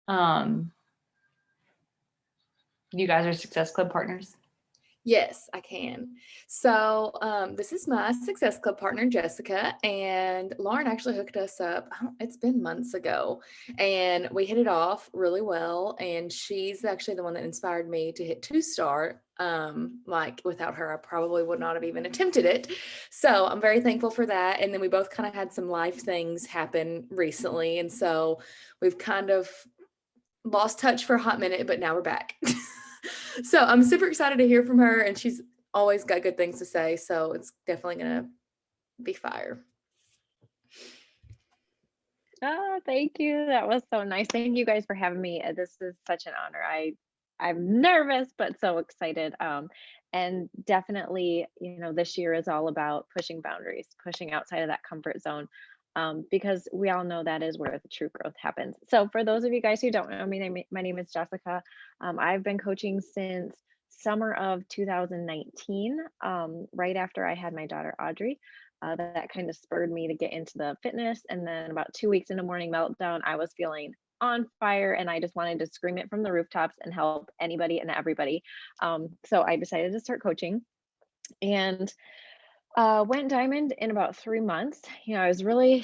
Um, you guys are Success Club partners? Yes, I can. So, this is my Success Club partner, Jessica, and Lauren actually hooked us up. It's been months ago, and we hit it off really well. And she's actually the one that inspired me to hit 2 star. Like without her, I probably would not have even attempted it. So I'm very thankful for that. And then we both kind of had some life things happen recently, and so we've kind of lost touch for a hot minute, but now we're back. So I'm super excited to hear from her, and she's always got good things to say. So it's definitely going to be fire. Oh, thank you. That was so nice. Thank you guys for having me. This is such an honor. I'm nervous but so excited. And definitely, this year is all about pushing boundaries, pushing outside of that comfort zone. Because we all know that is where the true growth happens. So for those of you guys who don't know me, my name is Jessica. I've been coaching since summer of 2019, right after I had my daughter Audrey. That kind of spurred me to get into the fitness. And then about 2 weeks into Morning Meltdown, I was feeling on fire and I just wanted to scream it from the rooftops and help anybody and everybody. So I decided to start coaching and went diamond in about 3 months. I was really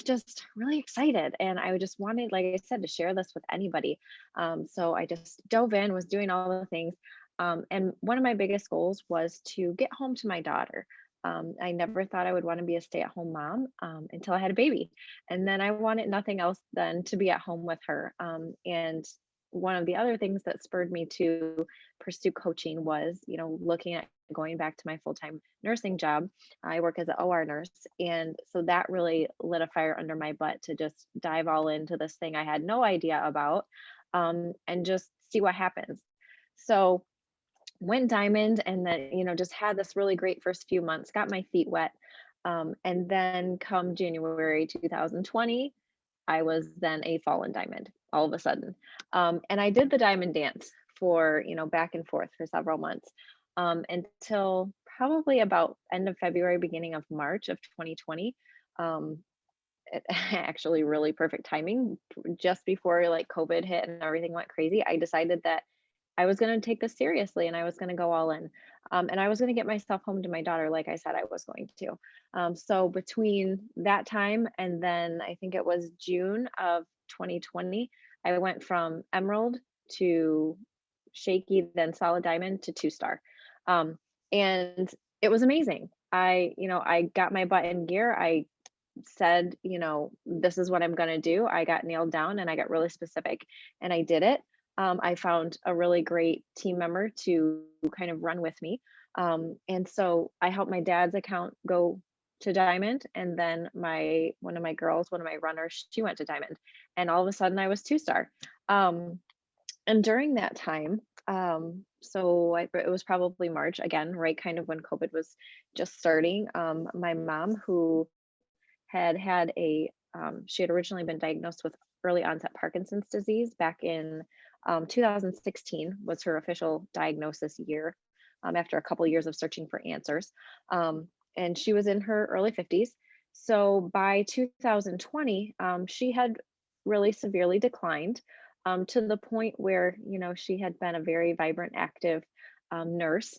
excited and I just wanted, like I said, to share this with anybody. So I just dove in, was doing all the things. And one of my biggest goals was to get home to my daughter. I never thought I would want to be a stay-at-home mom until I had a baby. And then I wanted nothing else than to be at home with her. And one of the other things that spurred me to pursue coaching was, looking at going back to my full-time nursing job. I work as an OR nurse. And so that really lit a fire under my butt to just dive all into this thing I had no idea about, and just see what happens. So went diamond and then, just had this really great first few months, got my feet wet. And then come January 2020, I was then a fallen diamond all of a sudden. And I did the diamond dance for, back and forth for several months, until probably about end of February, beginning of March of 2020. Um, Actually really perfect timing, just before like COVID hit and everything went crazy. I decided that I was going to take this seriously and I was going to go all in. And I was going to get myself home to my daughter, like I said I was going to. So between that time and then I think it was June of 2020, I went from emerald to shaky, then solid diamond to 2 star. And it was amazing. I got my butt in gear. I said, this is what I'm going to do. I got nailed down and I got really specific and I did it. I found a really great team member to kind of run with me. And so I helped my dad's account go to diamond. And then one of my girls, one of my runners, she went to diamond. And all of a sudden I was 2 star. And during that time, it was probably March again, right? Kind of when COVID was just starting. My mom, who she had originally been diagnosed with early onset Parkinson's disease back in 2016 was her official diagnosis year, after a couple years of searching for answers. And she was in her early 50s. So by 2020, she had really severely declined, to the point where, she had been a very vibrant, active nurse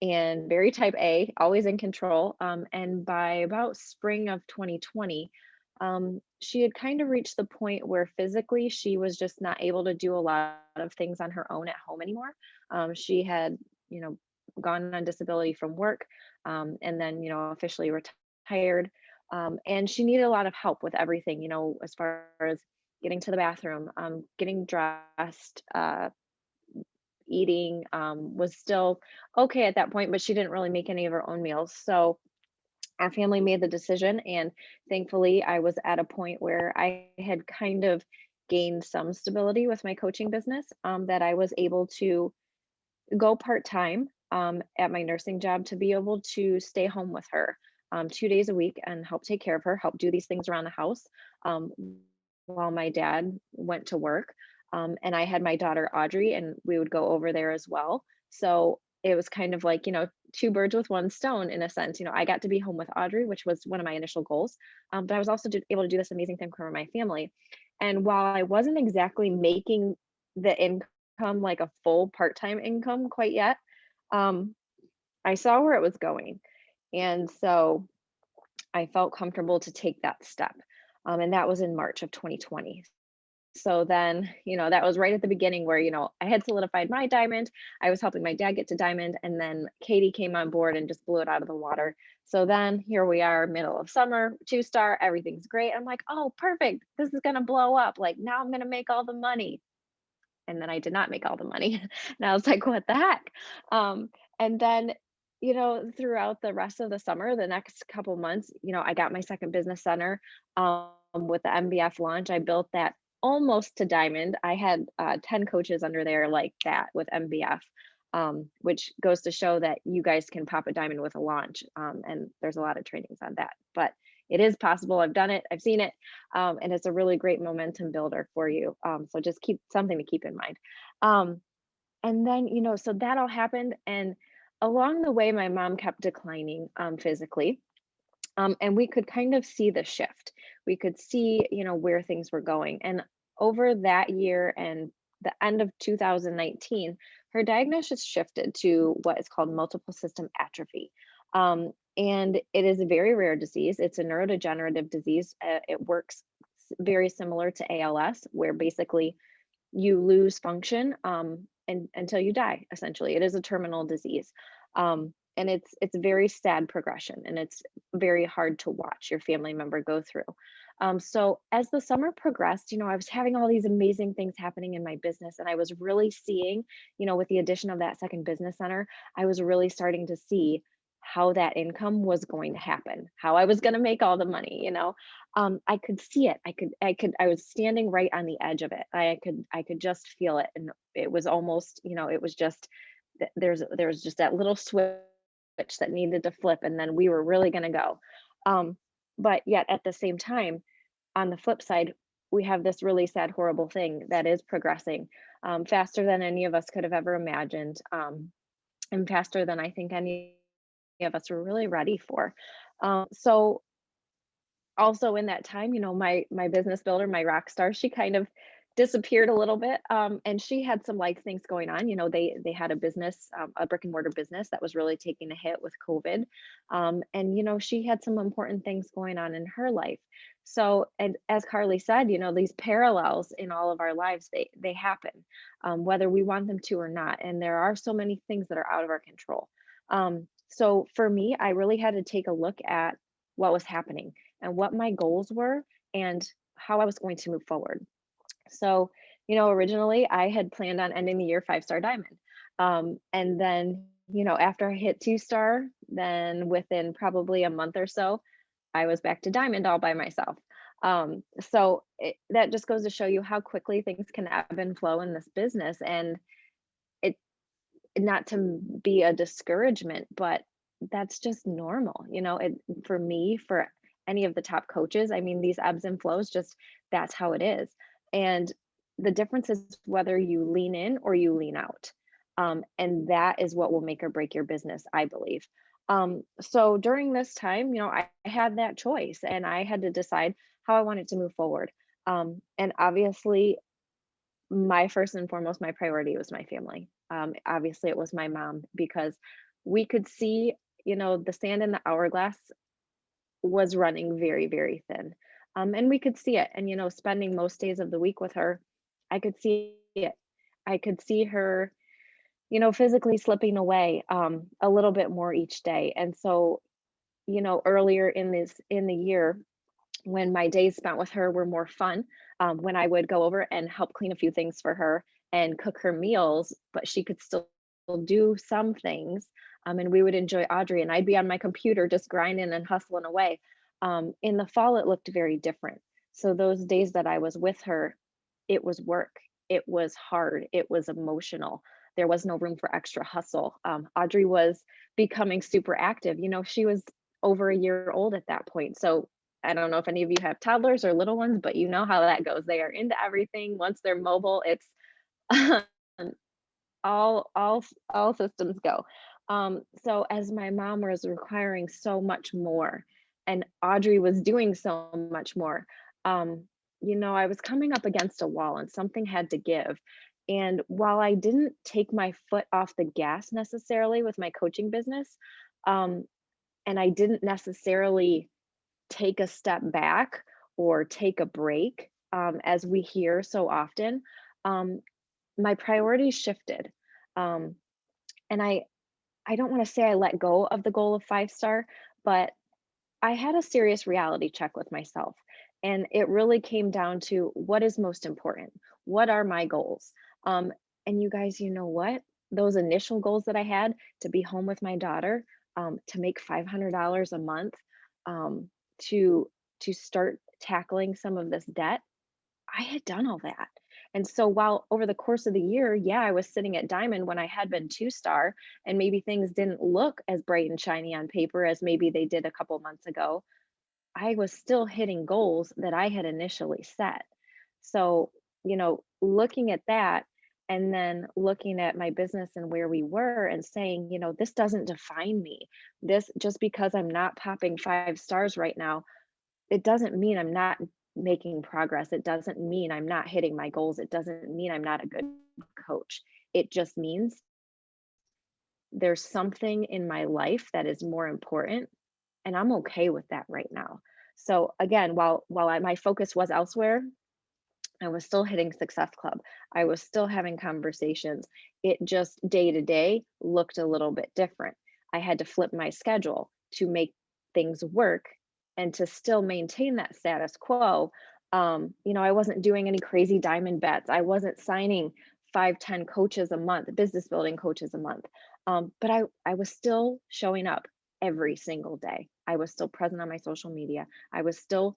and very type A, always in control. And by about spring of 2020, she had kind of reached the point where physically she was just not able to do a lot of things on her own at home anymore. She had, gone on disability from work, and then, officially retired. And she needed a lot of help with everything, as far as getting to the bathroom, getting dressed, eating, was still okay at that point, but she didn't really make any of her own meals. So our family made the decision, and thankfully I was at a point where I had kind of gained some stability with my coaching business, that I was able to go part-time, at my nursing job to be able to stay home with her, 2 days a week and help take care of her, help do these things around the house, um, while my dad went to work. And I had my daughter Audrey, and we would go over there as well. So it was kind of like, two birds with one stone in a sense. I got to be home with Audrey, which was one of my initial goals. But I was also able to do this amazing thing for my family. And while I wasn't exactly making the income, like a full part-time income quite yet. Um, I saw where it was going. And so I felt comfortable to take that step. And that was in March of 2020. So then, that was right at the beginning where, I had solidified my diamond. I was helping my dad get to diamond, and then Katie came on board and just blew it out of the water. So then here we are, middle of summer, 2-star, everything's great. I'm like, oh, perfect. This is going to blow up. Like, now I'm going to make all the money. And then I did not make all the money. And I was like, what the heck? And then, throughout the rest of the summer, the next couple months, I got my second business center with the MBF launch. I built that almost to diamond. I had 10 coaches under there like that with MBF, which goes to show that you guys can pop a diamond with a launch. And there's a lot of trainings on that, but it is possible. I've done it, I've seen it, and it's a really great momentum builder for you. So just keep something to keep in mind. Um, and then, so that all happened. And along the way, my mom kept declining physically. And we could kind of see the shift. We could see, where things were going. And over that year and the end of 2019, her diagnosis shifted to what is called multiple system atrophy. And it is a very rare disease. It's a neurodegenerative disease. It works very similar to ALS, where basically you lose function until you die. Essentially, it is a terminal disease, and it's a very sad progression, and it's very hard to watch your family member go through. So as the summer progressed, I was having all these amazing things happening in my business, and I was really seeing, with the addition of that second business center, I was really starting to see how that income was going to happen, how I was going to make all the money. I could see it. I was standing right on the edge of it. I could just feel it. And it was almost, it was just, there's just that little switch that needed to flip. And then we were really going to go. But yet at the same time, on the flip side, we have this really sad, horrible thing that is progressing faster than any of us could have ever imagined. And faster than I think any of us were really ready for. So also in that time, my business builder, my rock star, she kind of disappeared a little bit. And she had some life things going on. They had a business, a brick and mortar business that was really taking a hit with COVID. And she had some important things going on in her life. So, and as Carly said, these parallels in all of our lives, they happen, whether we want them to or not. And there are so many things that are out of our control. So for me, I really had to take a look at what was happening and what my goals were and how I was going to move forward. So, originally I had planned on ending the year 5-star diamond. And then, after I hit 2-star, then within probably a month or so, I was back to diamond all by myself. That just goes to show you how quickly things can ebb and flow in this business. And it, not to be a discouragement, but that's just normal. For me, for any of the top coaches, I mean, these ebbs and flows, just that's how it is. And the difference is whether you lean in or you lean out. And that is what will make or break your business, I believe. So during this time, I had that choice and I had to decide how I wanted to move forward. And obviously, my first and foremost, my priority was my family. Obviously, it was my mom because we could see, the sand in the hourglass was running very, very thin. And we could see it. And, spending most days of the week with her, I could see it. I could see her, physically slipping away a little bit more each day. And so, earlier in the year, when my days spent with her were more fun, when I would go over and help clean a few things for her and cook her meals, but she could still do some things. And we would enjoy Audrey, and I'd be on my computer just grinding and hustling away. In the fall, it looked very different. So those days that I was with her, it was work, it was hard, it was emotional. There was no room for extra hustle. Audrey was becoming super active. She was over a year old at that point. So I don't know if any of you have toddlers or little ones, but you know how that goes. They are into everything. Once they're mobile, it's all systems go. So as my mom was requiring so much more, and Audrey was doing so much more, I was coming up against a wall, and something had to give. And while I didn't take my foot off the gas necessarily with my coaching business, um, and I didn't necessarily take a step back or take a break, as we hear so often, um, my priorities shifted. Um, and I don't want to say I let go of the goal of 5 star, but I had a serious reality check with myself. And it really came down to what is most important? What are my goals? Um, and you guys, you know what? Those initial goals that I had to be home with my daughter, to make $500 a month, um, to start tackling some of this debt, I had done all that. And so while over the course of the year, yeah, I was sitting at Diamond when I had been 2 star, and maybe things didn't look as bright and shiny on paper as maybe they did a couple months ago, I was still hitting goals that I had initially set. So, looking at that and then looking at my business and where we were and saying, this doesn't define me. This, just because I'm not popping 5 stars right now, it doesn't mean I'm not making progress. It doesn't mean I'm not hitting my goals. It doesn't mean I'm not a good coach. It just means there's something in my life that is more important, and I'm okay with that right now. So again, my focus was elsewhere, I was still hitting Success Club. I was still having conversations. It just day to day looked a little bit different. I had to flip my schedule to make things work and to still maintain that status quo. I wasn't doing any crazy diamond bets. I wasn't signing 5, 10 coaches a month, business building coaches a month. But I was still showing up every single day. I was still present on my social media. I was still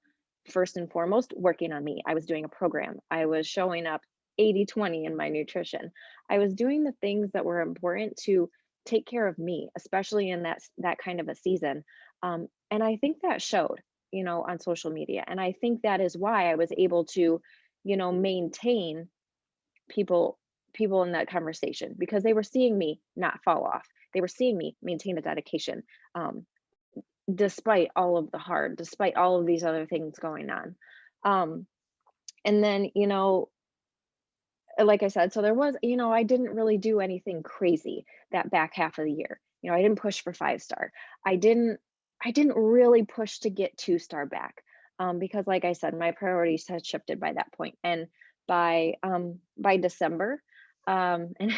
first and foremost working on me. I was doing a program. I was showing up 80/20 in my nutrition. I was doing the things that were important to take care of me, especially in that kind of a season. And I think that showed, on social media. And I think that is why I was able to, maintain people people in that conversation, because they were seeing me not fall off. They were seeing me maintain the dedication. Despite all of the hard, despite all of these other things going on. Um, and then, like I said, so there was, I didn't really do anything crazy that back half of the year. I didn't push for 5 star. I didn't I didn't really push to get 2 star back. Because like I said, my priorities had shifted by that point. And by December, and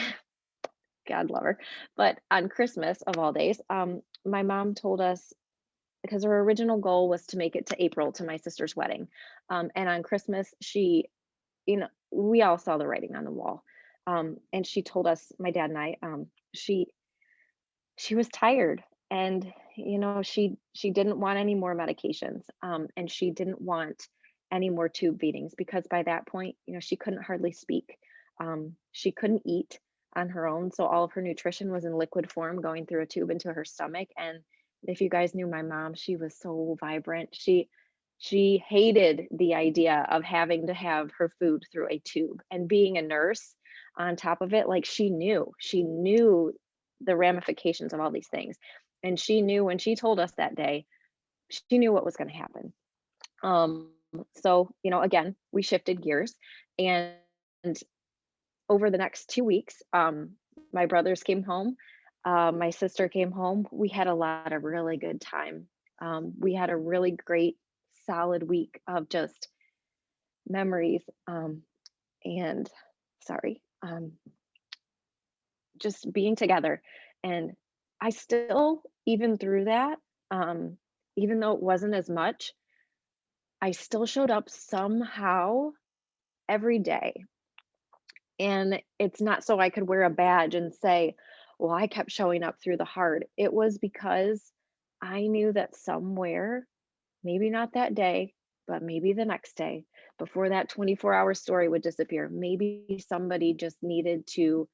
God love her, but on Christmas of all days, my mom told us, because her original goal was to make it to April to my sister's wedding. And on Christmas, we all saw the writing on the wall. And she told us, my dad and I, she was tired, and she didn't want any more medications, and she didn't want any more tube feedings, because by that point, she couldn't hardly speak. She couldn't eat on her own, so all of her nutrition was in liquid form going through a tube into her stomach. And if you guys knew my mom, she was so vibrant. She hated the idea of having to have her food through a tube, and being a nurse on top of it, like, she knew the ramifications of all these things. And she knew when she told us that day, she knew what was going to happen. Um, so, again, we shifted gears. And over the next 2 weeks, my brothers came home, my sister came home. We had a lot of really good time. We had a really great, solid week of just memories, and sorry, just being together. And I still, even through that, even though it wasn't as much, I still showed up somehow every day. And it's not so I could wear a badge and say, well, I kept showing up through the hard. It was because I knew that somewhere, maybe not that day, but maybe the next day, before that 24-hour story would disappear, maybe somebody just needed to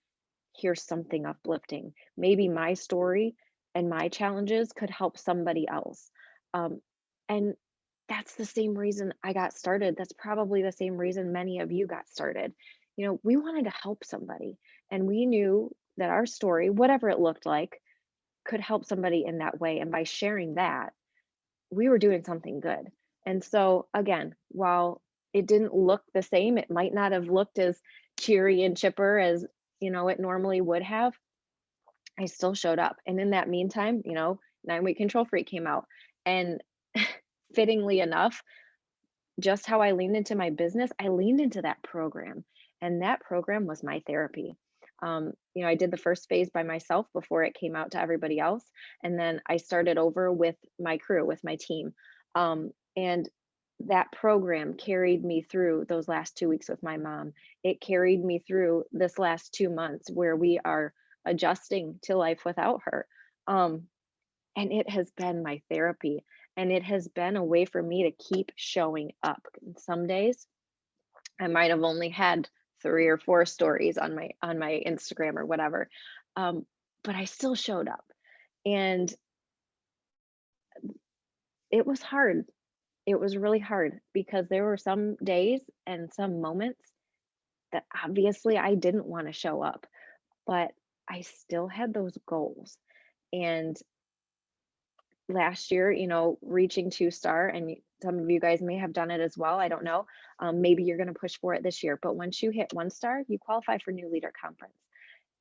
hear something uplifting. Maybe my story and my challenges could help somebody else. Um, and that's the same reason I got started. That's probably the same reason many of you got started. We wanted to help somebody, and we knew that our story, whatever it looked like, could help somebody in that way. And by sharing that, we were doing something good. And so again, while it didn't look the same, it might not have looked as, cheery and chipper as, it normally would have, I still showed up. And in that meantime, 9-week control freak came out. And fittingly enough, just how I leaned into my business, I leaned into that program. And that program was my therapy. I did the first phase by myself before it came out to everybody else. And then I started over with my crew, with my team. And that program carried me through those last 2 weeks with my mom. It carried me through this last 2 months where we are adjusting to life without her. Um, and it has been my therapy. And it has been a way for me to keep showing up. Some days I might have only had 3 or 4 stories on my Instagram or whatever. Um, but I still showed up. And it was hard. It was really hard because there were some days and some moments that obviously I didn't want to show up, but I still had those goals. And last year, reaching 2-star, and some of you guys may have done it as well. I don't know. Maybe you're going to push for it this year, but once you hit 1-star, you qualify for New Leader Conference.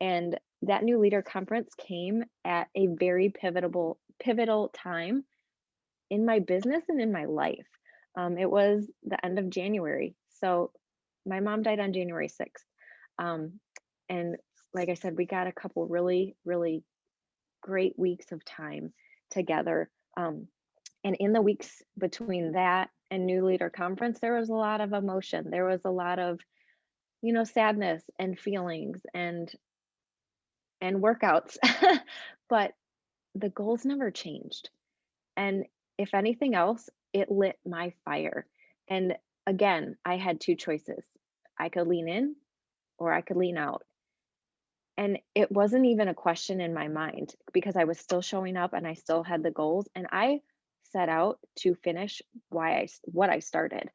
And that New Leader Conference came at a very pivotal time in my business and in my life. It was the end of January. So my mom died on January 6th. And like I said, we got a couple really, really great weeks of time together. And in the weeks between that and New Leader Conference, there was a lot of emotion. There was a lot of, sadness and feelings and workouts. But the goals never changed. And if anything else, it lit my fire. And again, I had two choices. I could lean in or I could lean out. And it wasn't even a question in my mind because I was still showing up and I still had the goals. And I set out to finish what I started.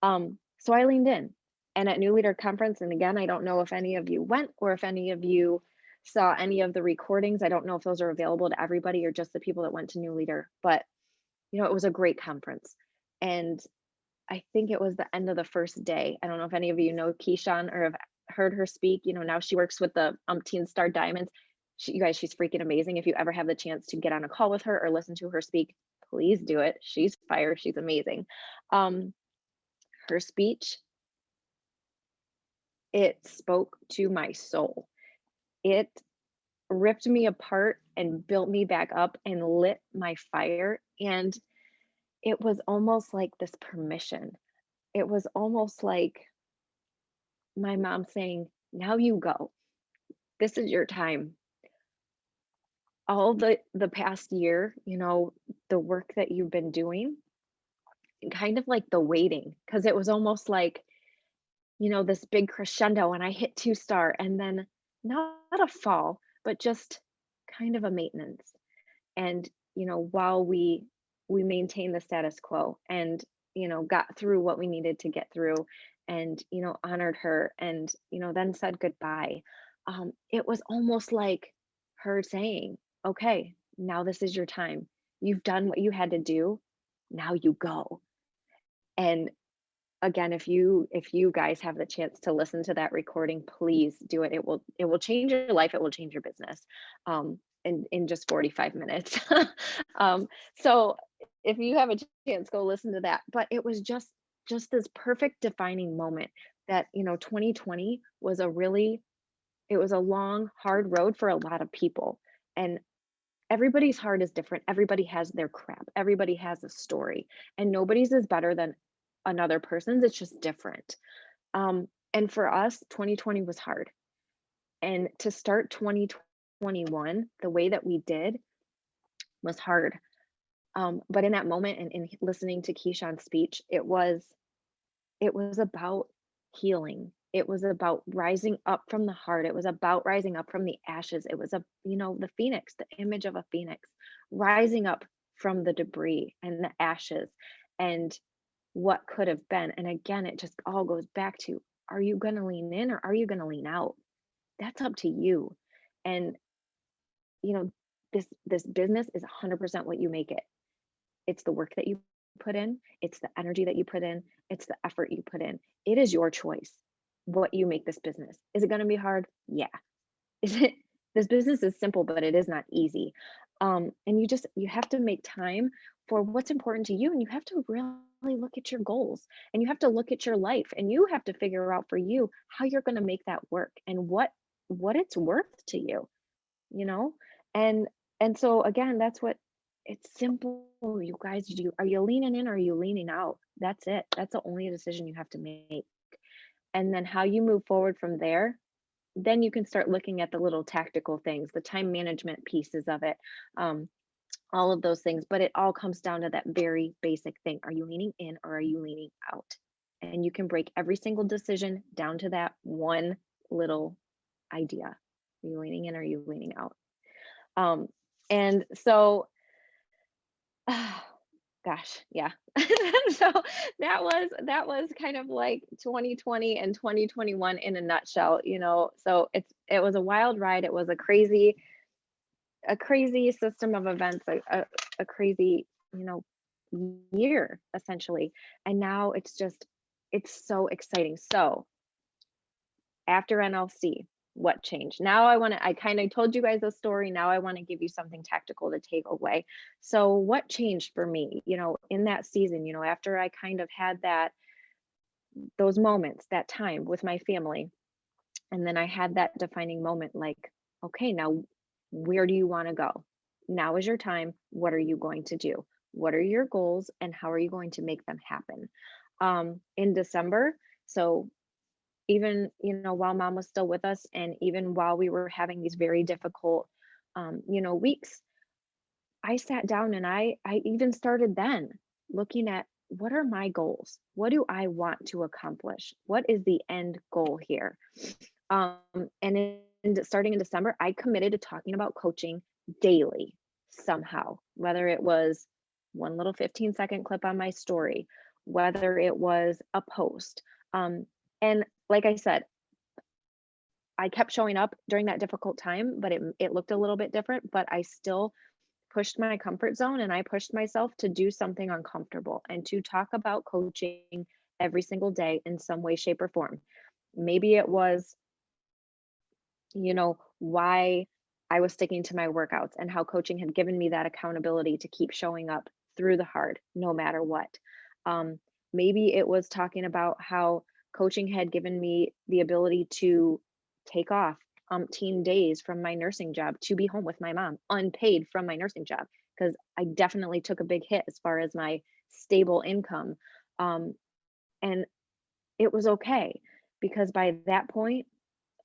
So I leaned in. And at New Leader Conference, and again, I don't know if any of you went or if any of you saw any of the recordings. I don't know if those are available to everybody or just the people that went to New Leader, but it was a great conference. And I think it was the end of the first day. I don't know if any of you know Keyshawn or have heard her speak. Now she works with the Umpteen Star Diamonds. You guys, she's freaking amazing. If you ever have the chance to get on a call with her or listen to her speak, please do it. She's fire. She's amazing. Her speech, it spoke to my soul. It ripped me apart and built me back up and lit my fire. And it was almost like this permission. It was almost like my mom saying, now you go. This is your time. All the past year, the work that you've been doing, kind of like the waiting, because it was almost like, this big crescendo and I hit 2-star and then not a fall, but just kind of a maintenance. And, while we maintained the status quo and, got through what we needed to get through and, honored her and, then said goodbye. It was almost like her saying, okay, now this is your time. You've done what you had to do. Now you go. And again, if you guys have the chance to listen to that recording, please do it. It will change your life. It will change your business. In just 45 minutes. So if you have a chance, go listen to that. But it was just this perfect defining moment that 2020 was it was a long, hard road for a lot of people. And everybody's heart is different. Everybody has their crap. Everybody has a story. And nobody's is better than another person's. It's just different. And for us, 2020 was hard. And to start 2021 the way that we did was hard. But in that moment and in listening to Keyshawn's speech, it was about healing. It was about rising up from the heart. It was about rising up from the ashes. It was the phoenix, the image of a phoenix, rising up from the debris and the ashes and what could have been. And again, it just all goes back to, are you going to lean in or are you going to lean out? That's up to you. And you know, this business is 100% what you make it. It's the work that you put in, it's the energy that you put in, it's the effort you put in. It is your choice. what you make this business. Is it going to be hard? Yeah. Is it this business is simple, but it is not easy. And you have to make time for what's important to you, and you have to really look at your goals, and you have to look at your life, and you have to figure out for you how you're going to make that work and what it's worth to you, you know? And so again, that's what it's simple, you guys. Are you leaning in or are you leaning out? That's it. That's the only decision you have to make. And then how you move forward from there, then you can start looking at the little tactical things, the time management pieces of it, um, all of those things. But it all comes down to that very basic thing. Are you leaning in or are you leaning out? And you can break every single decision down to that one little idea. Are you leaning in or are you leaning out? Um, and so, gosh, yeah. So that was kind of like 2020 and 2021 in a nutshell, you know. So it was a wild ride. It was a crazy system of events, a crazy, you know, year essentially. And now it's so exciting. So after NLC, what changed? Now I kind of told you guys a story. Now I want to give you something tactical to take away. So what changed for me, you know, in that season, you know, after I kind of had those moments, that time with my family, and then I had that defining moment like, okay, now where do you want to go? Now is your time. What are you going to do? What are your goals and how are you going to make them happen? In December, so even, you know, while mom was still with us and even while we were having these very difficult you know, weeks, I sat down and I even started then looking at what are my goals? What do I want to accomplish? What is the end goal here? um and starting in December, I committed to talking about coaching daily somehow, whether it was one little 15-second clip on my story, whether it was a post. And like I said, I kept showing up during that difficult time, but it looked a little bit different, but I still pushed my comfort zone and I pushed myself to do something uncomfortable and to talk about coaching every single day in some way, shape, or form. Maybe it was, you know, why I was sticking to my workouts and how coaching had given me that accountability to keep showing up through the hard, no matter what. Um, Maybe it was talking about how coaching had given me the ability to take off umpteen days from my nursing job to be home with my mom, unpaid from my nursing job, because I definitely took a big hit as far as my stable income. Um, and it was okay because by that point,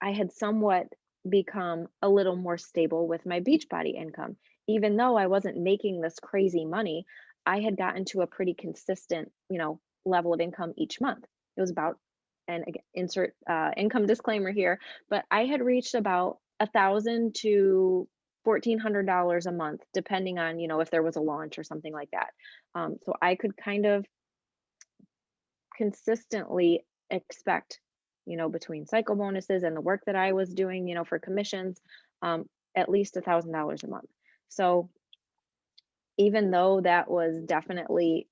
I had somewhat become a little more stable with my Beachbody income. Even though I wasn't making this crazy money, I had gotten to a pretty consistent, you know, level of income each month. It was about, and again, insert income disclaimer here, but I had reached about $1,000 to $1,400 a month, depending on, you know, if there was a launch or something like that. So I could kind of consistently expect, you know, between cycle bonuses and the work that I was doing, you know, for commissions, um, at least $1,000 a month. So even though that was definitely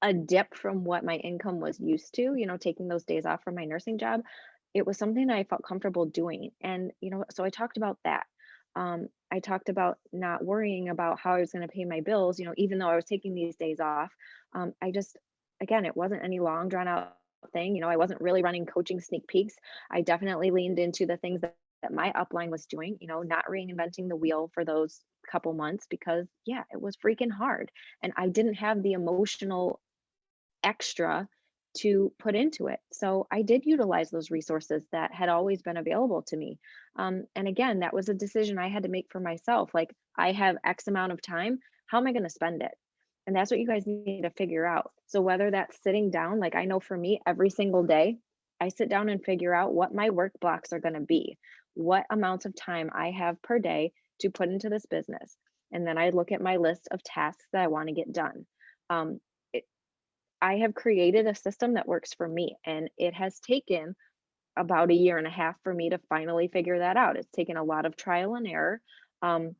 a dip from what my income was used to, you know, taking those days off from my nursing job, it was something I felt comfortable doing. And, you know, so I talked about that. I talked about not worrying about how I was going to pay my bills, you know, even though I was taking these days off. I just, again, it wasn't any long drawn out thing. You know, I wasn't really running coaching sneak peeks. I definitely leaned into the things that my upline was doing, you know, not reinventing the wheel for those couple months because, yeah, it was freaking hard. And I didn't have the emotional extra to put into it. So I did utilize those resources that had always been available to me. And again, that was a decision I had to make for myself. Like, I have X amount of time. How am I going to spend it? And that's what you guys need to figure out. So whether that's sitting down, like I know for me, every single day, I sit down and figure out what my work blocks are going to be, what amounts of time I have per day to put into this business. And then I look at my list of tasks that I want to get done. Um, I have created a system that works for me, and it has taken about a year and a half for me to finally figure that out. It's taken a lot of trial and error. Um,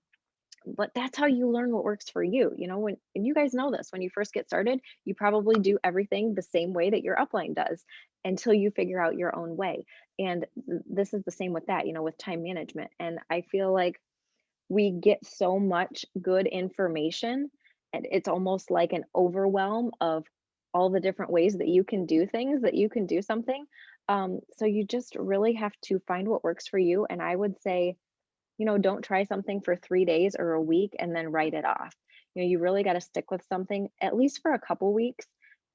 but that's how you learn what works for you. You know, and you guys know this, when you first get started, you probably do everything the same way that your upline does. until you figure out your own way. And this is the same with that, with time management. And I feel like we get so much good information, and it's almost like an overwhelm of all the different ways that you can do things, that you can do something. So you just really have to find what works for you. And I would say, don't try something for 3 days or a week and then write it off. You really got to stick with something at least for a couple weeks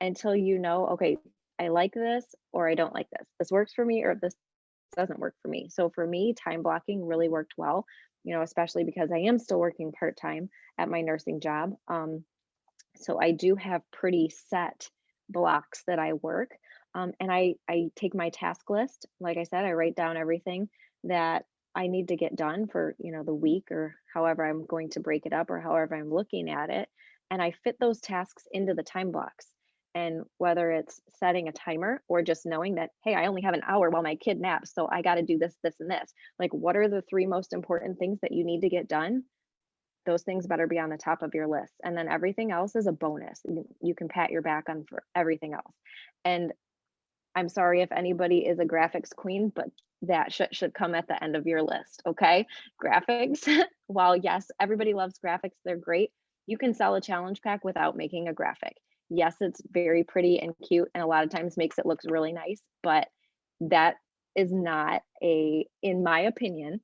until okay, I like this or I don't like this. This works for me or this doesn't work for me. So for me, time blocking really worked well, especially because I am still working part time at my nursing job. So I do have pretty set blocks that I work. And I take my task list. Like I said, I write down everything that I need to get done for, the week or however I'm going to break it up or however I'm looking at it. And I fit those tasks into the time blocks. And whether it's setting a timer or just knowing that, hey, I only have an hour while my kid naps, so I got to do this, this, and this. Like, what are the three most important things that you need to get done? Those things better be on the top of your list. And then everything else is a bonus. You can pat your back on for everything else. And I'm sorry if anybody is a graphics queen, but that should come at the end of your list. Okay. Graphics, while yes, everybody loves graphics, they're great. You can sell a challenge pack without making a graphic. Yes, it's very pretty and cute and a lot of times makes it look really nice, but that is not in my opinion,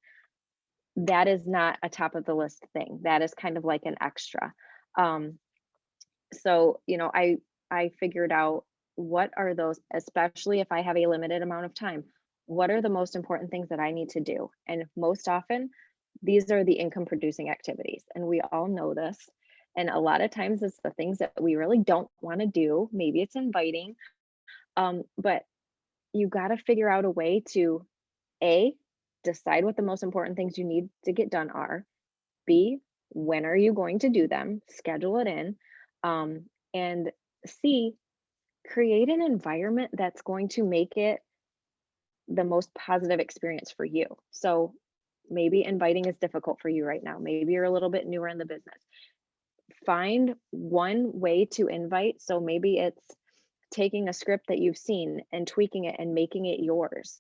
that is not a top of the list thing. That is kind of like an extra. Um, so, I figured out what are those, especially if I have a limited amount of time, what are the most important things that I need to do? And most often, these are the income producing activities. And we all know this. And a lot of times it's the things that we really don't want to do. Maybe it's inviting, but you got to figure out a way to A, decide what the most important things you need to get done are. B, when are you going to do them? Schedule it in. And C, create an environment that's going to make it the most positive experience for you. So maybe inviting is difficult for you right now. Maybe you're a little bit newer in the business. Find one way to invite. So maybe it's taking a script that you've seen and tweaking it and making it yours,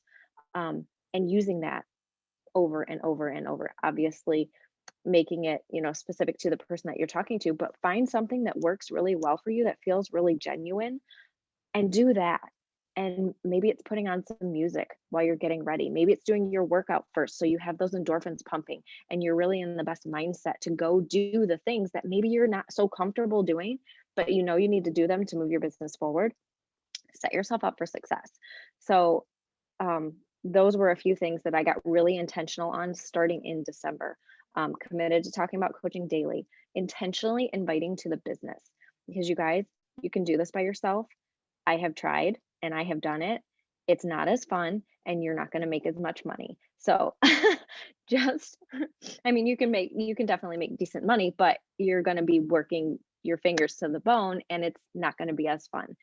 and using that over and over and over. Obviously, making it, specific to the person that you're talking to, but find something that works really well for you that feels really genuine and do that. And maybe it's putting on some music while you're getting ready. Maybe it's doing your workout first so you have those endorphins pumping and you're really in the best mindset to go do the things that maybe you're not so comfortable doing, but you need to do them to move your business forward. Set yourself up for success. So, those were a few things that I got really intentional on starting in December. Committed to talking about coaching daily, intentionally inviting to the business because you guys, you can do this by yourself. I have tried and I have done it. It's not as fun and you're not going to make as much money. So just, I mean, you can definitely make decent money, but you're going to be working your fingers to the bone and it's not going to be as fun.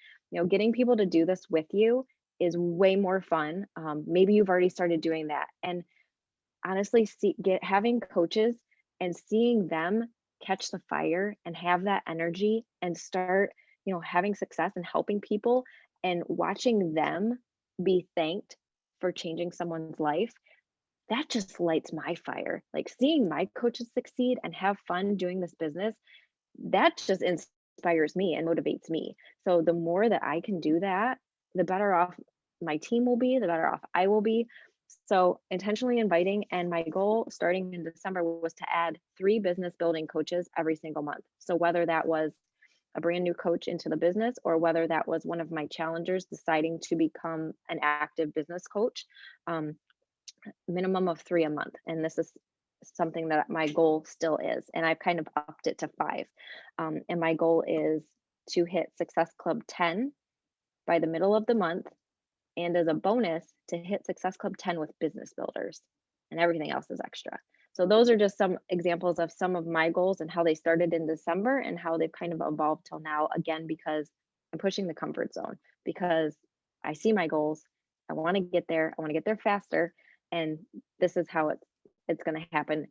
Getting people to do this with you is way more fun. Maybe you've already started doing that. And honestly, having coaches and seeing them catch the fire and have that energy and start, having success and helping people and watching them be thanked for changing someone's life, that just lights my fire. Like seeing my coaches succeed and have fun doing this business, that just inspires me and motivates me. So the more that I can do that, the better off my team will be, the better off I will be. So intentionally inviting, and my goal starting in December was to add 3 business building coaches every single month. So whether that was a brand new coach into the business or whether that was one of my challengers deciding to become an active business coach, minimum of 3 a month. And this is something that my goal still is. And I've kind of upped it to 5. And my goal is to hit Success Club 10 by the middle of the month. And as a bonus, to hit Success Club 10 with business builders, and everything else is extra. So those are just some examples of some of my goals and how they started in December and how they've kind of evolved till now, again, because I'm pushing the comfort zone because I see my goals. I want to get there. I want to get there faster. And this is how it's going to happen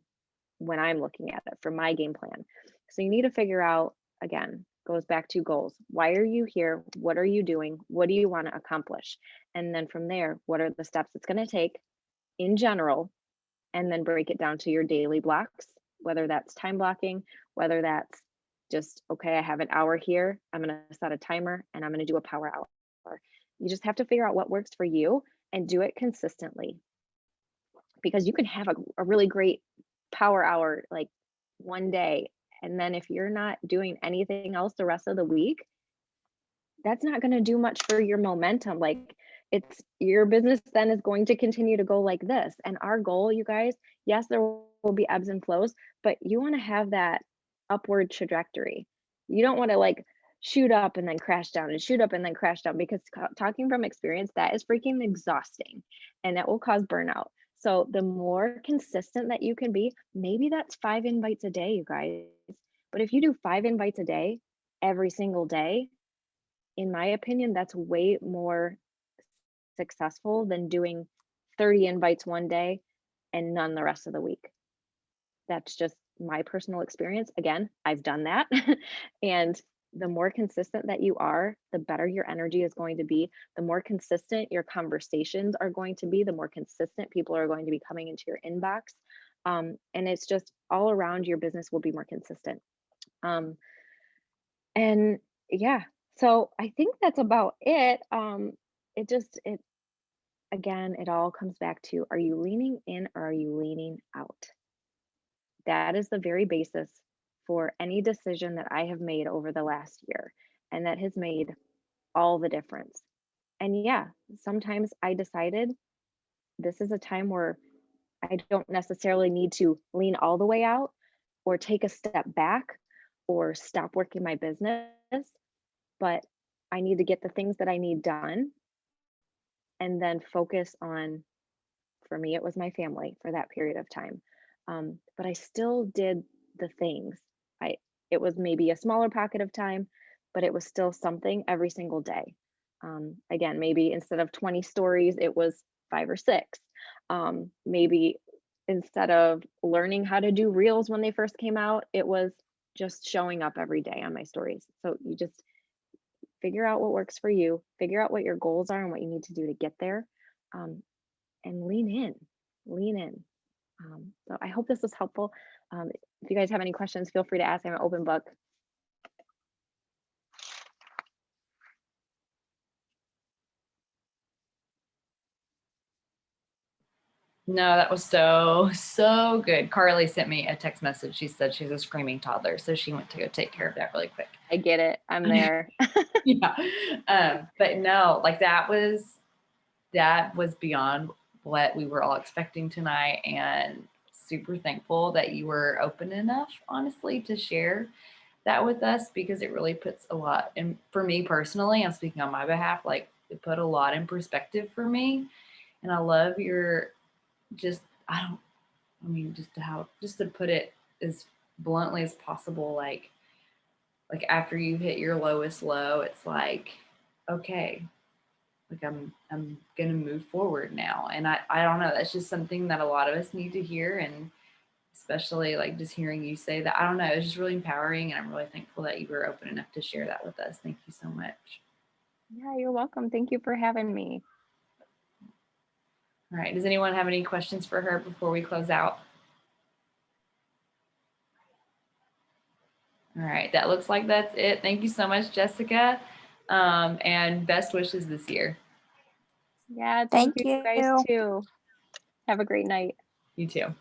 when I'm looking at it for my game plan. So you need to figure out, again, goes back to goals. Why are you here? What are you doing? What do you want to accomplish? And then from there, what are the steps it's going to take in general? And then break it down to your daily blocks, whether that's time blocking, whether that's just, okay, I have an hour here. I'm going to set a timer and I'm going to do a power hour. You just have to figure out what works for you and do it consistently, because you can have a really great power hour like one day. And then if you're not doing anything else the rest of the week, that's not going to do much for your momentum. Like, it's your business then is going to continue to go like this. And our goal, you guys, yes, there will be ebbs and flows, but you want to have that upward trajectory. You don't want to like shoot up and then crash down and shoot up and then crash down, because talking from experience, that is freaking exhausting and that will cause burnout. So the more consistent that you can be, maybe that's 5 invites a day, you guys. But if you do 5 invites a day, every single day, in my opinion, that's way more successful than doing 30 invites one day and none the rest of the week. That's just my personal experience. Again, I've done that. And the more consistent that you are, the better your energy is going to be. The more consistent your conversations are going to be, the more consistent people are going to be coming into your inbox. And it's just all around, your business will be more consistent. And yeah, so I think that's about it. It again, it all comes back to, are you leaning in or are you leaning out? That is the very basis for any decision that I have made over the last year. And that has made all the difference. And yeah, sometimes I decided this is a time where I don't necessarily need to lean all the way out or take a step back or stop working my business, but I need to get the things that I need done and then focus on, for me, it was my family for that period of time. But I still did the things. It was maybe a smaller pocket of time, but it was still something every single day. Again, maybe instead of 20 stories, it was 5 or 6. Maybe instead of learning how to do reels when they first came out, it was just showing up every day on my stories. So you just figure out what works for you, figure out what your goals are and what you need to do to get there, and lean in. So I hope this was helpful. If you guys have any questions, feel free to ask. I'm an open book. No, that was so good. Carly sent me a text message. She said she's a screaming toddler, so she went to go take care of that really quick. I get it. I'm there. Yeah. But no, like that was beyond what we were all expecting tonight, and super thankful that you were open enough, honestly, to share that with us, because it really puts a lot in, for me personally, I'm speaking on my behalf, like it put a lot in perspective for me. And I love your just, just to put it as bluntly as possible, like after you hit your lowest low, it's like, okay, like I'm gonna move forward now. And I don't know, that's just something that a lot of us need to hear. And especially like just hearing you say that, I don't know, it's just really empowering. And I'm really thankful that you were open enough to share that with us. Thank you so much. Yeah, you're welcome. Thank you for having me. All right. Does anyone have any questions for her before we close out? All right. That looks like that's it. Thank you so much, Jessica. And best wishes this year. Yeah, thank you guys too. Have a great night. You too.